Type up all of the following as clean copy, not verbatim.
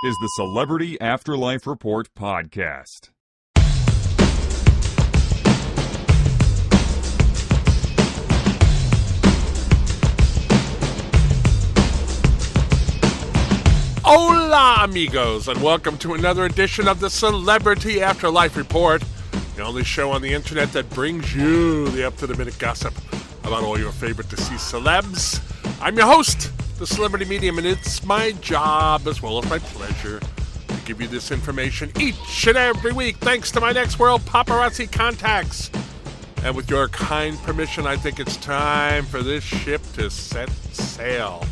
is the Celebrity Afterlife Report podcast. Hola, amigos, and welcome to another edition of the Celebrity Afterlife Report, the only show on the internet that brings you the up-to-the-minute gossip about all your favorite deceased celebs. I'm your host, the Celebrity Medium, and it's my job, as well as my pleasure, to give you this information each and every week, thanks to my Next World paparazzi contacts. And with your kind permission, I think it's time for this ship to set sail.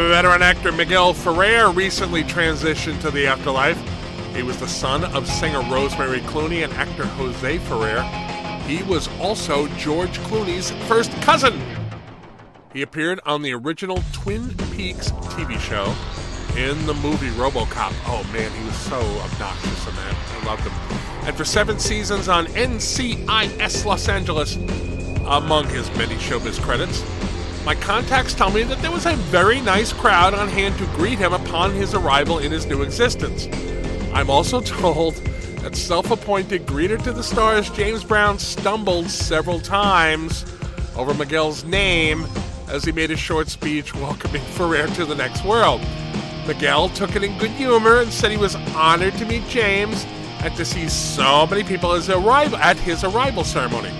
Veteran actor Miguel Ferrer recently transitioned to the afterlife. He was the son of singer Rosemary Clooney and actor Jose Ferrer. He was also George Clooney's first cousin. He appeared on the original Twin Peaks TV show in the movie RoboCop. Oh man, he was so obnoxious in that. I loved him. And for 7 seasons on NCIS Los Angeles, among his many showbiz credits. My contacts tell me that there was a very nice crowd on hand to greet him upon his arrival in his new existence. I'm also told that self-appointed greeter to the stars James Brown stumbled several times over Miguel's name as he made a short speech welcoming Ferrer to the next world. Miguel took it in good humor and said he was honored to meet James and to see so many people at his arrival ceremony.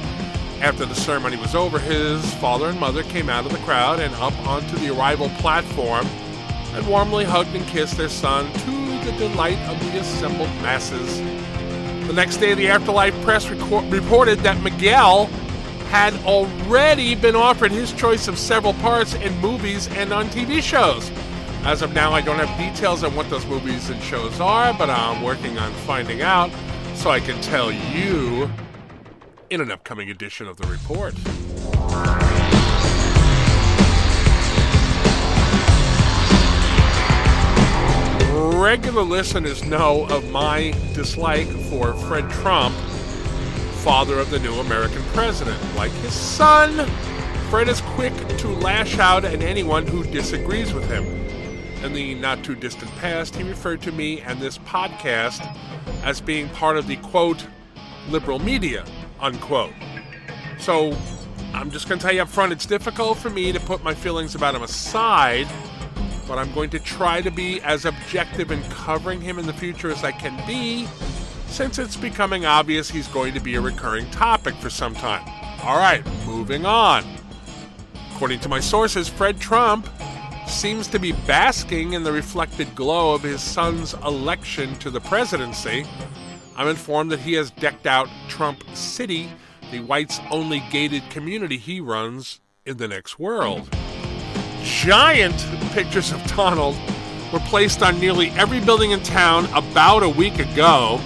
After the ceremony was over, his father and mother came out of the crowd and up onto the arrival platform and warmly hugged and kissed their son to the delight of the assembled masses. The next day, the Afterlife press reported that Miguel had already been offered his choice of several parts in movies and on TV shows. As of now, I don't have details on what those movies and shows are, but I'm working on finding out so I can tell you in an upcoming edition of the report. Regular listeners know of my dislike for Fred Trump, father of the new American president. Like his son, Fred is quick to lash out at anyone who disagrees with him. In the not-too-distant past, he referred to me and this podcast as being part of the, quote, liberal media, unquote. So, I'm just going to tell you up front, it's difficult for me to put my feelings about him aside, but I'm going to try to be as objective in covering him in the future as I can be, since it's becoming obvious he's going to be a recurring topic for some time. All right, moving on. According to my sources, Fred Trump seems to be basking in the reflected glow of his son's election to the presidency. I'm informed that he has decked out Trump City, the whites-only gated community he runs in the next world. Giant pictures of Donald were placed on nearly every building in town about a week ago,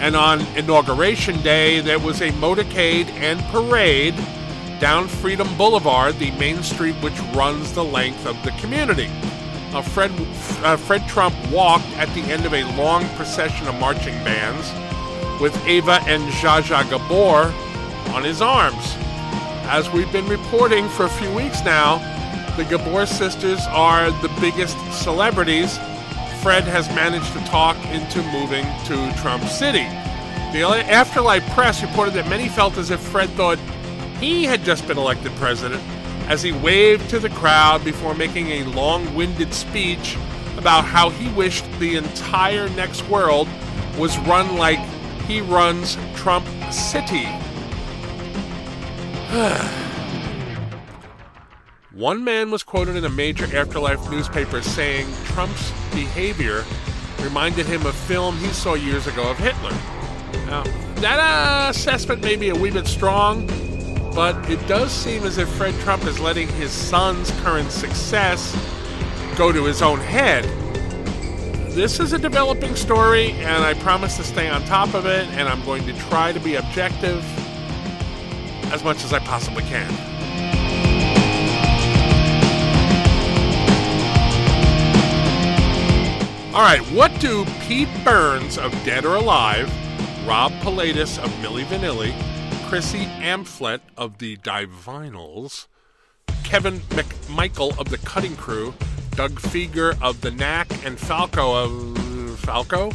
and on Inauguration Day there was a motorcade and parade down Freedom Boulevard, the main street which runs the length of the community. Fred Trump walked at the end of a long procession of marching bands with Ava and Zsa Gabor on his arms. As we've been reporting for a few weeks now, the Gabor sisters are the biggest celebrities Fred has managed to talk into moving to Trump City. The Afterlife press reported that many felt as if Fred thought he had just been elected president as he waved to the crowd before making a long-winded speech about how he wished the entire next world was run like he runs Trump City. One man was quoted in a major Afterlife newspaper saying Trump's behavior reminded him of film he saw years ago of Hitler. Now, that assessment may be a wee bit strong, but it does seem as if Fred Trump is letting his son's current success go to his own head. This is a developing story, and I promise to stay on top of it, and I'm going to try to be objective as much as I possibly can. All right, what do Pete Burns of Dead or Alive, Rob Pilatus of Milli Vanilli, Chrissy Amphlett of the Divinals, Kevin McMichael of the Cutting Crew, Doug Feger of the Knack, and Falco of Falco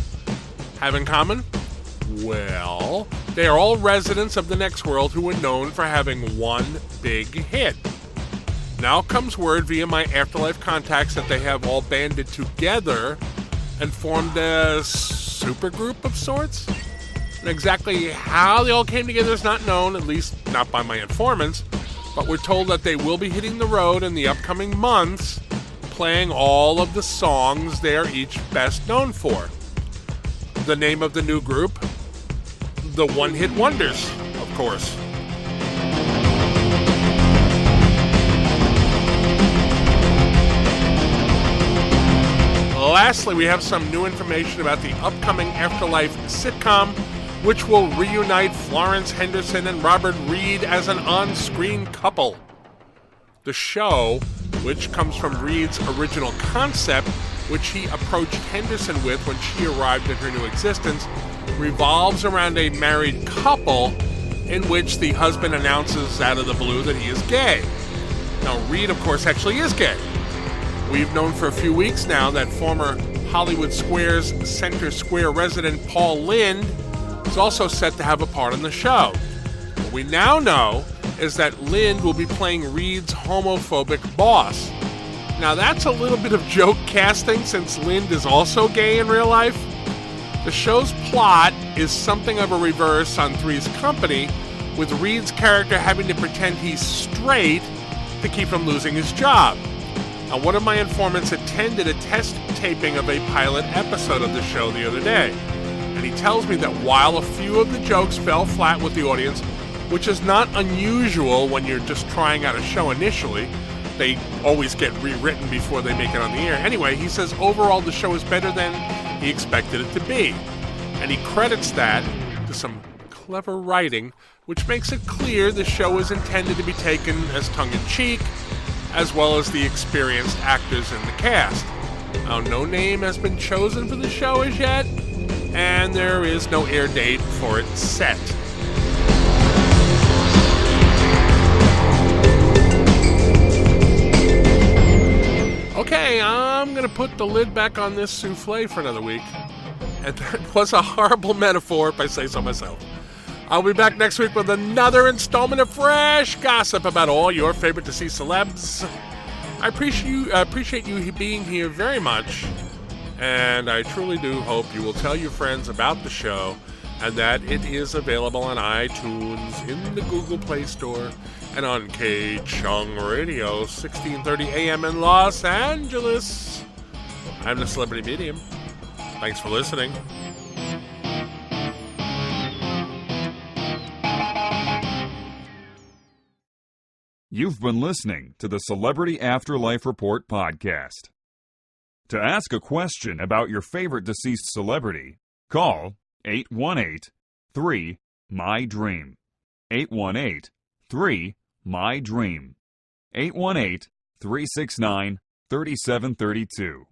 have in common? Well, they are all residents of the next world who were known for having one big hit. Now comes word via my Afterlife contacts that they have all banded together and formed a supergroup of sorts. And exactly how they all came together is not known, at least not by my informants, but we're told that they will be hitting the road in the upcoming months, playing all of the songs they are each best known for. The name of the new group? The One Hit Wonders, of course. Lastly, we have some new information about the upcoming Afterlife sitcom, which will reunite Florence Henderson and Robert Reed as an on-screen couple. The show, which comes from Reed's original concept, which he approached Henderson with when she arrived at her new existence, revolves around a married couple in which the husband announces out of the blue that he is gay. Now, Reed, of course, actually is gay. We've known for a few weeks now that former Hollywood Squares Center Square resident Paul Lynde is also set to have a part in the show. What we now know is that Lynde will be playing Reed's homophobic boss. Now that's a little bit of joke casting since Lynde is also gay in real life. The show's plot is something of a reverse on Three's Company, with Reed's character having to pretend he's straight to keep from losing his job. Now, one of my informants attended a test taping of a pilot episode of the show the other day, and he tells me that while a few of the jokes fell flat with the audience, which is not unusual when you're just trying out a show initially, they always get rewritten before they make it on the air. Anyway, he says overall the show is better than he expected it to be, and he credits that to some clever writing, which makes it clear the show is intended to be taken as tongue-in-cheek, as well as the experienced actors in the cast. Now, no name has been chosen for the show as yet, and there is no air date for it set. Okay, I'm going to put the lid back on this souffle for another week. And that was a horrible metaphor, if I say so myself. I'll be back next week with another installment of fresh gossip about all your favorite deceased celebs. I appreciate you being here very much, and I truly do hope you will tell your friends about the show and that it is available on iTunes, in the Google Play Store, and on K-Chung Radio, 1630 AM in Los Angeles. I'm the Celebrity Medium. Thanks for listening. You've been listening to the Celebrity Afterlife Report podcast. To ask a question about your favorite deceased celebrity, call 818-3-MY-DREAM. 818-3-MY-DREAM. 818-369-3732.